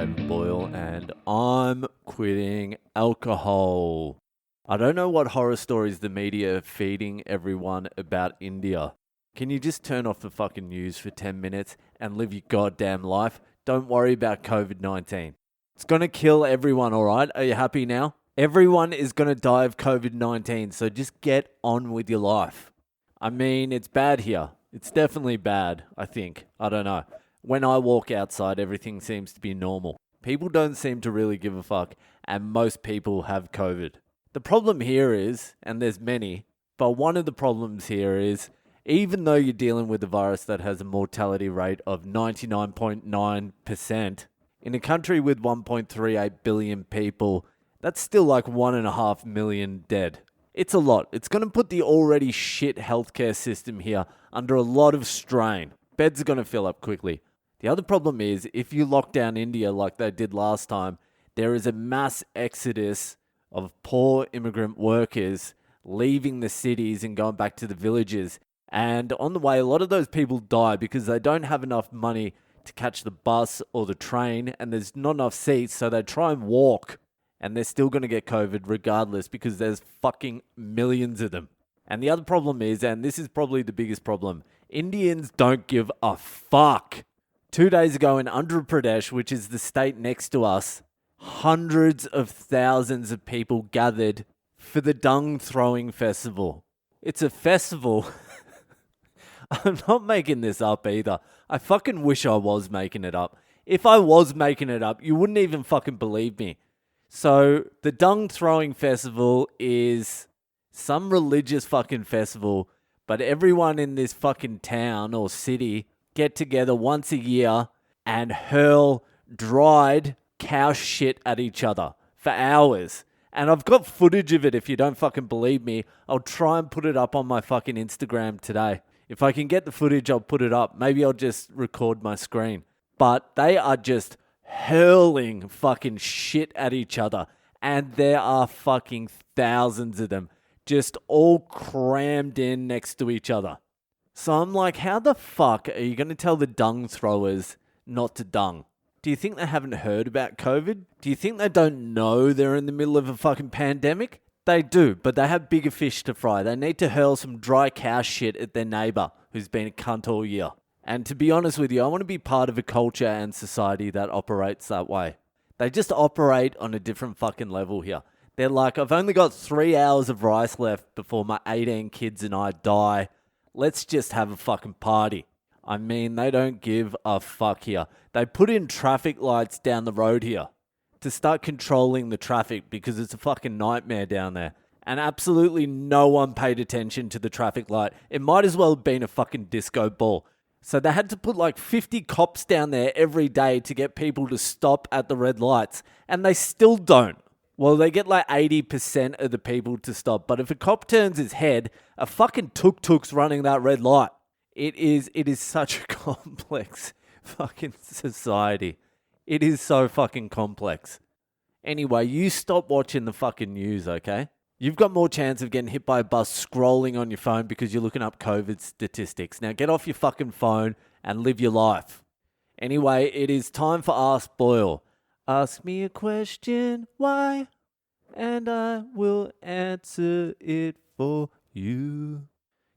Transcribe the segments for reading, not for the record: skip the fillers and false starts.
David Boyle, and I'm quitting alcohol. I don't know what horror stories the media are feeding everyone about India. Can you just turn off the fucking news for 10 minutes and live your goddamn life? Don't worry about COVID-19. It's gonna kill everyone, alright? Are you happy now? Everyone is gonna die of COVID-19, so just get on with your life. I mean, it's bad here. It's definitely bad, I think. I don't know. When I walk outside, everything seems to be normal. People don't seem to really give a fuck, and most people have COVID. The problem here is, and there's many, but one of the problems here is, even though you're dealing with a virus that has a mortality rate of 99.9%, in a country with 1.38 billion people, that's still like 1.5 million dead. It's a lot. It's going to put the already shit healthcare system here under a lot of strain. Beds are going to fill up quickly. The other problem is, if you lock down India like they did last time, there is a mass exodus of poor immigrant workers leaving the cities and going back to the villages. And on the way, a lot of those people die because they don't have enough money to catch the bus or the train, and there's not enough seats, so they try and walk. And they're still going to get COVID regardless because there's fucking millions of them. And the other problem is, and this is probably the biggest problem, Indians don't give a fuck. 2 days ago in Andhra Pradesh, which is the state next to us, hundreds of thousands of people gathered for the dung throwing festival. It's a festival. I'm not making this up either. I fucking wish I was making it up. If I was making it up, you wouldn't even fucking believe me. So the dung throwing festival is some religious fucking festival, but everyone in this fucking town or city get together once a year and hurl dried cow shit at each other for hours. And I've got footage of it if you don't fucking believe me. I'll try and put it up on my fucking Instagram today. If I can get the footage, I'll put it up. Maybe I'll just record my screen. But they are just hurling fucking shit at each other. And there are fucking thousands of them just all crammed in next to each other. So I'm like, how the fuck are you going to tell the dung throwers not to dung? Do you think they haven't heard about COVID? Do you think they don't know they're in the middle of a fucking pandemic? They do, but they have bigger fish to fry. They need to hurl some dry cow shit at their neighbour who's been a cunt all year. And to be honest with you, I want to be part of a culture and society that operates that way. They just operate on a different fucking level here. They're like, I've only got 3 hours of rice left before my 18 kids and I die. Let's just have a fucking party. I mean, they don't give a fuck here. They put in traffic lights down the road here to start controlling the traffic because it's a fucking nightmare down there. And absolutely no one paid attention to the traffic light. It might as well have been a fucking disco ball. So they had to put like 50 cops down there every day to get people to stop at the red lights. And they still don't. Well, they get like 80% of the people to stop. But if a cop turns his head, a fucking tuk-tuk's running that red light. It is such a complex fucking society. It is so fucking complex. Anyway, you stop watching the fucking news, okay? You've got more chance of getting hit by a bus scrolling on your phone because you're looking up COVID statistics. Now get off your fucking phone and live your life. Anyway, it is time for Ask Boyle. Ask me a question, why? And I will answer it for you.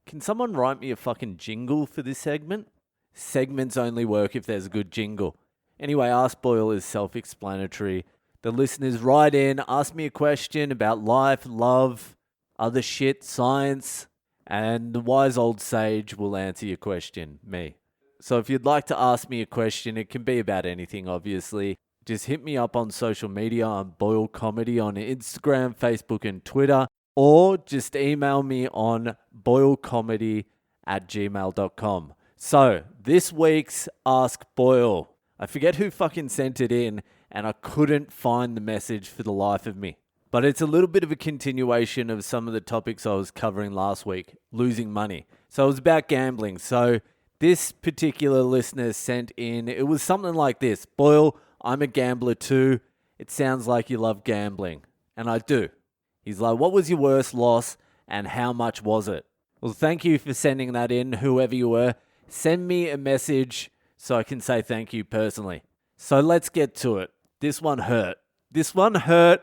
Can someone write me a fucking jingle for this segment? Segments only work if there's a good jingle. Anyway, Ask Boyle is self-explanatory. The listeners write in, ask me a question about life, love, other shit, science, and the wise old sage will answer your question, me. So if you'd like to ask me a question, it can be about anything, obviously. Just hit me up on social media. I'm Boyle Comedy on Instagram, Facebook, and Twitter. Or just email me on boylecomedy@gmail.com. So, this week's Ask Boyle. I forget who fucking sent it in, and I couldn't find the message for the life of me. But it's a little bit of a continuation of some of the topics I was covering last week, losing money. So it was about gambling. So this particular listener sent in, it was something like this. Boyle, I'm a gambler too. It sounds like you love gambling. And I do. He's like, what was your worst loss and how much was it? Well, thank you for sending that in, whoever you were. Send me a message so I can say thank you personally. So let's get to it. This one hurt. This one hurt.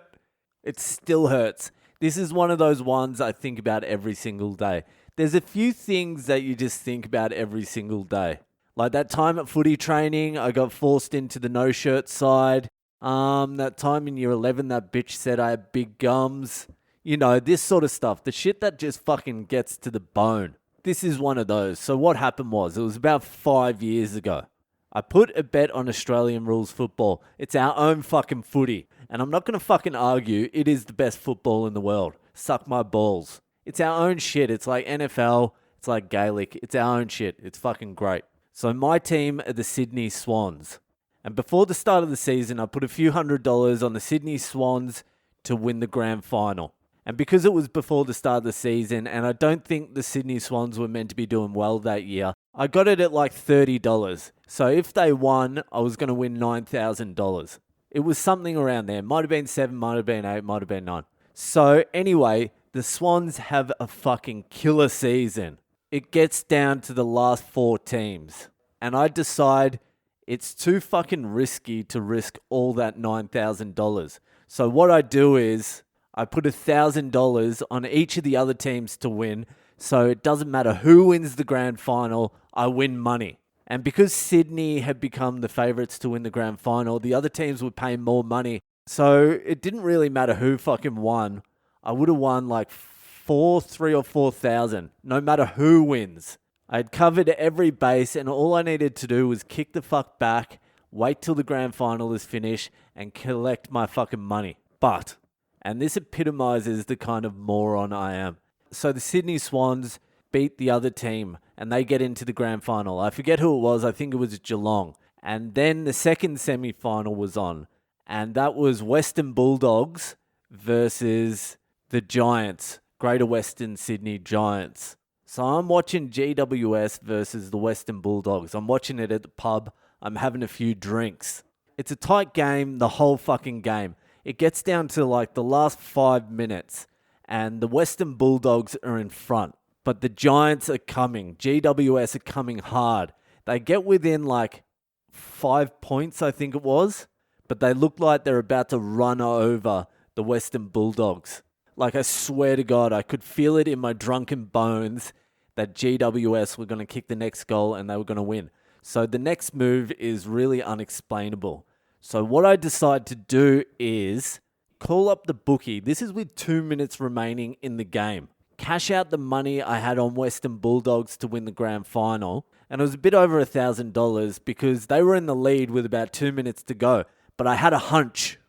It still hurts. This is one of those ones I think about every single day. There's a few things that you just think about every single day. Like that time at footy training, I got forced into the no-shirt side. That time in year 11, that bitch said I had big gums. You know, this sort of stuff. The shit that just fucking gets to the bone. This is one of those. So what happened was, it was about 5 years ago. I put a bet on Australian rules football. It's our own fucking footy. And I'm not going to fucking argue it is the best football in the world. Suck my balls. It's our own shit. It's like NFL. It's like Gaelic. It's our own shit. It's fucking great. So my team are the Sydney Swans. And before the start of the season, I put a few $100s on the Sydney Swans to win the grand final. And because it was before the start of the season, and I don't think the Sydney Swans were meant to be doing well that year, I got it at like $30. So if they won, I was going to win $9,000. It was something around there. Might have been 7, might have been 8, might have been 9. So anyway, the Swans have a fucking killer season. It gets down to the last 4 teams. And I decide it's too fucking risky to risk all that $9,000. So what I do is I put $1,000 on each of the other teams to win. So it doesn't matter who wins the grand final, I win money. And because Sydney had become the favourites to win the grand final, the other teams would pay more money. So it didn't really matter who fucking won. I would have won like 3 or 4,000, no matter who wins. I had covered every base, and all I needed to do was kick the fuck back, wait till the grand final is finished, and collect my fucking money. But, and this epitomizes the kind of moron I am. So the Sydney Swans beat the other team, and they get into the grand final. I forget who it was. I think it was Geelong. And then the second semi-final was on, and that was Western Bulldogs versus the Giants, Greater Western Sydney Giants. So I'm watching GWS versus the Western Bulldogs. I'm watching it at the pub. I'm having a few drinks. It's a tight game, the whole fucking game. It gets down to like the last 5 minutes, and the Western Bulldogs are in front. But the Giants are coming. GWS are coming hard. They get within like 5 points, I think it was. But they look like they're about to run over the Western Bulldogs. Like, I swear to God, I could feel it in my drunken bones that GWS were going to kick the next goal and they were going to win. So the next move is really unexplainable. So what I decide to do is call up the bookie. This is with 2 minutes remaining in the game. Cash out the money I had on Western Bulldogs to win the grand final. And it was a bit over $1,000 because they were in the lead with about 2 minutes to go. But I had a hunch.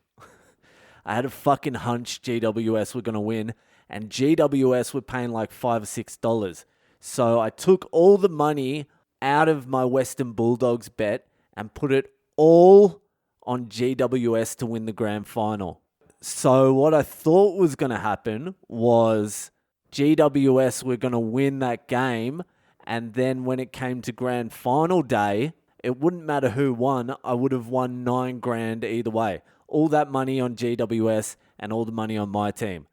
I had a fucking hunch GWS were going to win, and GWS were paying like $5 or $6. So I took all the money out of my Western Bulldogs bet and put it all on GWS to win the grand final. So what I thought was going to happen was GWS were going to win that game, and then when it came to grand final day, it wouldn't matter who won. I would have won $9,000 either way. All that money on GWS and all the money on my team.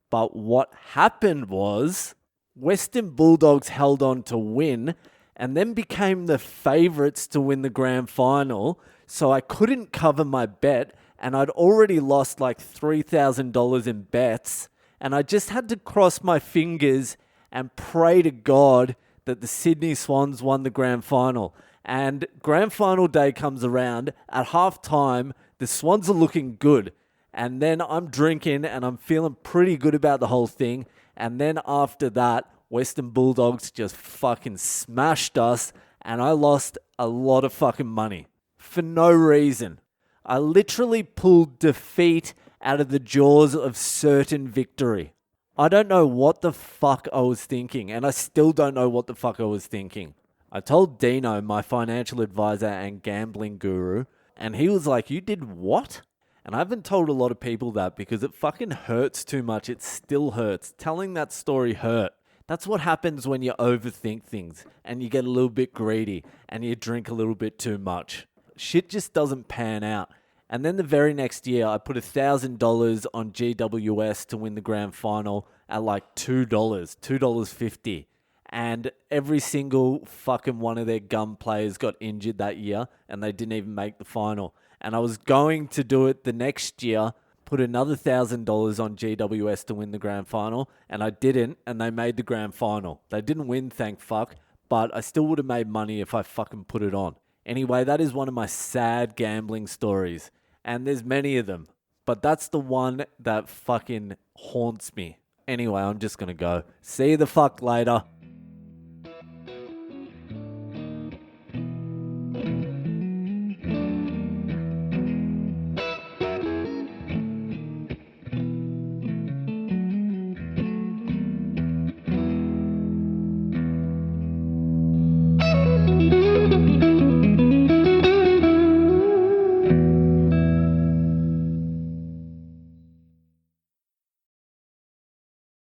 But what happened was Western Bulldogs held on to win and then became the favourites to win the grand final. So I couldn't cover my bet, and I'd already lost like $3,000 in bets. And I just had to cross my fingers and pray to God that the Sydney Swans won the grand final. And grand final day comes around. At half time, the Swans are looking good. And then I'm drinking and I'm feeling pretty good about the whole thing. And then after that, Western Bulldogs just fucking smashed us. And I lost a lot of fucking money for no reason. I literally pulled defeat out of the jaws of certain victory. I don't know what the fuck I was thinking. And I still don't know what the fuck I was thinking. I told Dino, my financial advisor and gambling guru, and he was like, "You did what?" And I haven't told a lot of people that because it fucking hurts too much. It still hurts. Telling that story hurt. That's what happens when you overthink things and you get a little bit greedy and you drink a little bit too much. Shit just doesn't pan out. And then the very next year, I put $1,000 on GWS to win the grand final at like $2, $2.50. And every single fucking one of their gun players got injured that year and they didn't even make the final. and I was going to do it the next year, put another $1,000 on GWS to win the grand final, and I didn't, and they made the grand final. They didn't win, thank fuck, but I still would have made money if I fucking put it on. Anyway, that is one of my sad gambling stories, and there's many of them, but that's the one that fucking haunts me. Anyway, I'm just gonna go. See you the fuck later.